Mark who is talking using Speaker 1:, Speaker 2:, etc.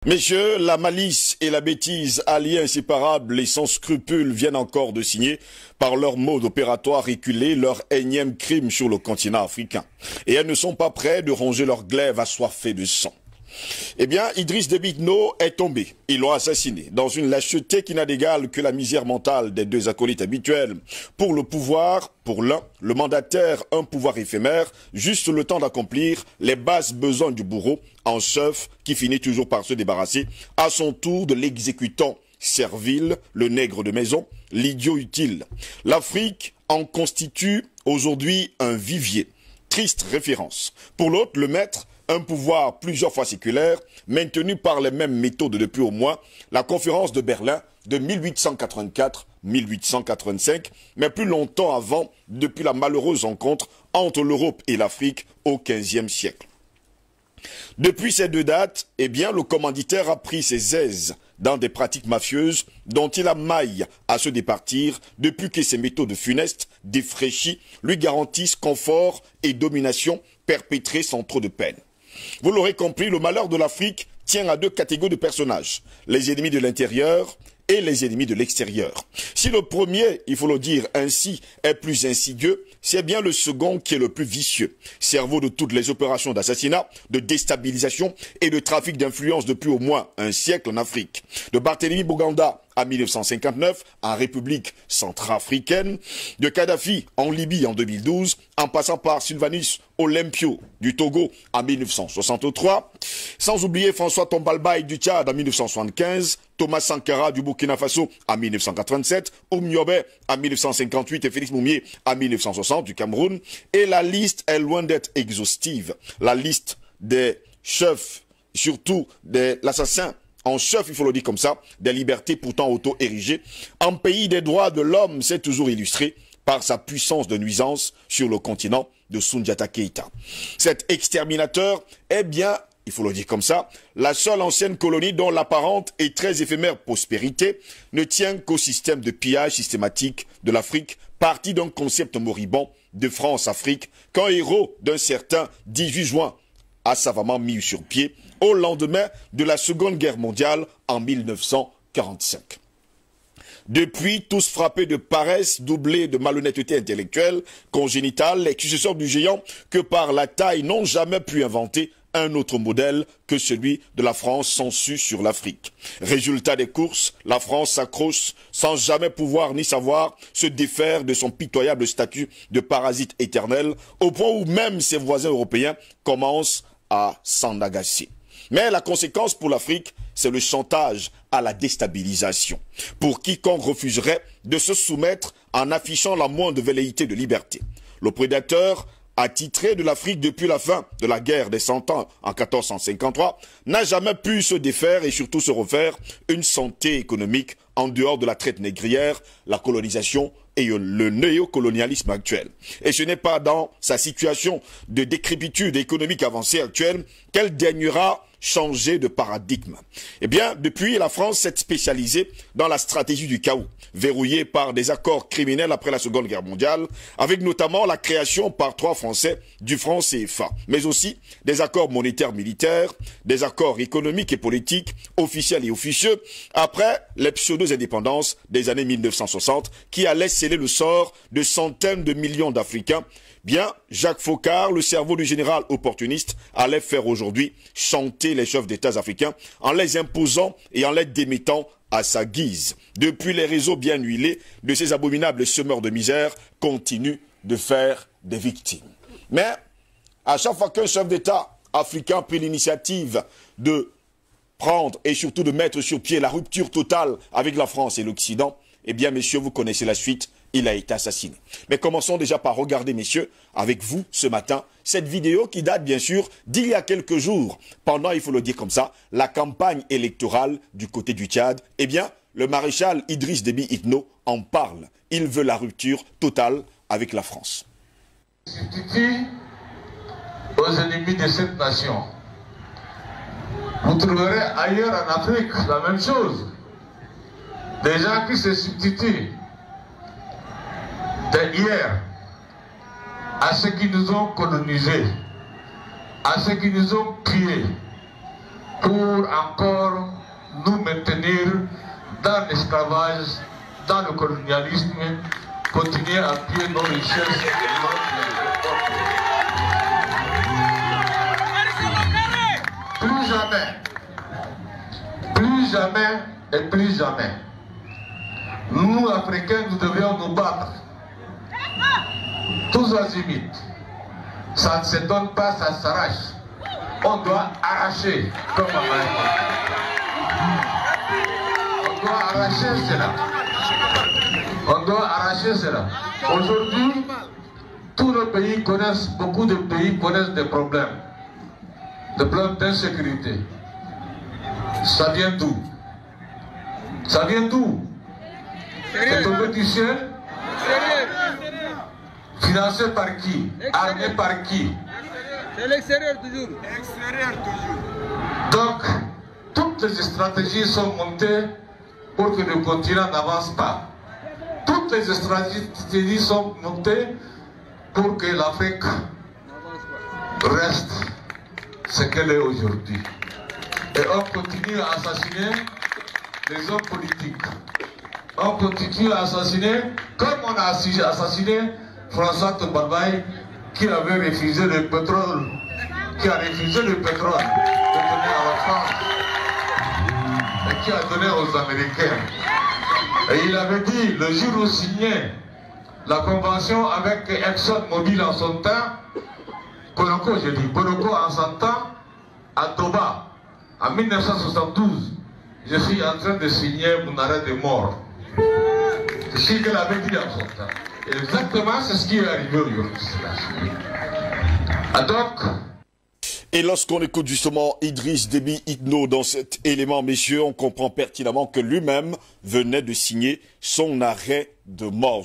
Speaker 1: Messieurs, la malice et la bêtise, alliés inséparables et sans scrupules, viennent encore de signer, par leur mode opératoire reculé, leur énième crime sur le continent africain. Et elles ne sont pas prêtes de ronger leur glaive assoiffée de sang. Eh bien, Idriss Déby Itno est tombé. Ils l'ont assassiné dans une lâcheté qui n'a d'égal que la misère mentale des deux acolytes habituels. Pour le pouvoir, pour l'un, le mandataire, un pouvoir éphémère, juste le temps d'accomplir les basses besoins du bourreau en chef qui finit toujours par se débarrasser à son tour de l'exécutant servile, le nègre de maison, l'idiot utile. L'Afrique en constitue aujourd'hui un vivier. Triste référence. Pour l'autre, le maître, un pouvoir plusieurs fois séculaire, maintenu par les mêmes méthodes depuis au moins la conférence de Berlin de 1884-1885, mais plus longtemps avant, depuis la malheureuse rencontre entre l'Europe et l'Afrique au XVe siècle. Depuis ces deux dates, eh bien, le commanditaire a pris ses aises dans des pratiques mafieuses dont il a maille à se départir depuis que ces méthodes funestes, défraîchies, lui garantissent confort et domination perpétrée sans trop de peine. Vous l'aurez compris, le malheur de l'Afrique tient à deux catégories de personnages, les ennemis de l'intérieur et les ennemis de l'extérieur. Si le premier, il faut le dire ainsi, est plus insidieux, c'est bien le second qui est le plus vicieux. Cerveau de toutes les opérations d'assassinat, de déstabilisation et de trafic d'influence depuis au moins un siècle en Afrique. De Barthélemy Boganda en 1959, en République centrafricaine, de Kadhafi en Libye en 2012, en passant par Sylvanus Olympio du Togo en 1963, sans oublier François Tombalbaye du Tchad en 1975, Thomas Sankara du Burkina Faso en 1987, Oumniobé en 1958 et Félix Moumié en 1960 du Cameroun. Et la liste est loin d'être exhaustive. La liste des chefs, surtout de l'assassin en chef, il faut le dire comme ça, des libertés pourtant auto-érigées, en pays des droits de l'homme, c'est toujours illustré par sa puissance de nuisance sur le continent de Soundiata Keïta. Cet exterminateur est bien, il faut le dire comme ça, la seule ancienne colonie dont l'apparente et très éphémère prospérité ne tient qu'au système de pillage systématique de l'Afrique, parti d'un concept moribond de France-Afrique, qu'un héros d'un certain 18 juin a savamment mis sur pied au lendemain de la Seconde Guerre mondiale en 1945. Depuis, tous frappés de paresse, doublés de malhonnêteté intellectuelle, congénitale, les successeurs du géant que par la taille n'ont jamais pu inventer un autre modèle que celui de la France sans su sur l'Afrique. Résultat des courses, la France s'accroche sans jamais pouvoir ni savoir se défaire de son pitoyable statut de parasite éternel, au point où même ses voisins européens commencent à s'en agacer. Mais la conséquence pour l'Afrique, c'est le chantage à la déstabilisation, pour quiconque refuserait de se soumettre en affichant la moindre velléité de liberté. Le prédateur attitré de l'Afrique depuis la fin de la guerre des 100 ans en 1453 n'a jamais pu se défaire et surtout se refaire une santé économique en dehors de la traite négrière, la colonisation et le néocolonialisme actuel. Et ce n'est pas dans sa situation de décrépitude économique avancée actuelle qu'elle daignera changer de paradigme. Eh bien, depuis, la France s'est spécialisée dans la stratégie du chaos, verrouillée par des accords criminels après la Seconde Guerre mondiale, avec notamment la création par 3 Français du franc CFA, mais aussi des accords monétaires militaires, des accords économiques et politiques, officiels et officieux, après les pseudo-indépendances des années 1960, qui allaient sceller le sort de centaines de millions d'Africains. Bien, Jacques Foccart, le cerveau du général opportuniste, allait faire aujourd'hui chanter les chefs d'État africains en les imposant et en les démettant à sa guise. Depuis, les réseaux bien huilés de ces abominables semeurs de misère continuent de faire des victimes. Mais, à chaque fois qu'un chef d'État africain prit l'initiative de prendre et surtout de mettre sur pied la rupture totale avec la France et l'Occident, eh bien, messieurs, vous connaissez la suite. Il a été assassiné. Mais commençons déjà par regarder, messieurs, avec vous ce matin, cette vidéo qui date bien sûr d'il y a quelques jours, pendant, il faut le dire comme ça, la campagne électorale du côté du Tchad. Eh bien, le maréchal Idriss Déby Itno en parle. Il veut la rupture totale avec la France.
Speaker 2: Substitut aux ennemis de cette nation. Vous trouverez ailleurs en Afrique la même chose. Des gens qui se substituent hier à ceux qui nous ont colonisés, à ceux qui nous ont pillés, pour encore nous maintenir dans l'esclavage, dans le colonialisme, continuer à piller nos richesses et plus jamais et plus jamais, nous Africains, nous devions nous battre tous azimuts. Ça ne se donne pas, ça s'arrache. On doit arracher comme on doit arracher cela. On doit arracher cela. Aujourd'hui, tous les pays connaissent, beaucoup de pays connaissent des problèmes d'insécurité. Ça vient d'où? Ça vient d'où? C'est tombé du ciel? Financé par qui? Armé par qui?
Speaker 3: C'est l'extérieur toujours.
Speaker 2: Donc, toutes les stratégies sont montées pour que le continent n'avance pas. Toutes les stratégies sont montées pour que l'Afrique reste ce qu'elle est aujourd'hui. Et on continue à assassiner les hommes politiques. On continue à assassiner, comme on a assassiné François Tobarbaye, qui avait refusé le pétrole, de donner à la France, et qui a donné aux Américains. Et il avait dit, le jour où signait la convention avec ExxonMobil en son temps, Ponoko en son temps, à Toba, en 1972, je suis en train de signer mon arrêt de mort. C'est ce qu'il avait dit en son temps. Et exactement, c'est ce qui est arrivé aujourd'hui. Donc,
Speaker 1: et lorsqu'on écoute justement Idriss Déby Itno dans cet élément, messieurs, on comprend pertinemment que lui-même venait de signer son arrêt de mort.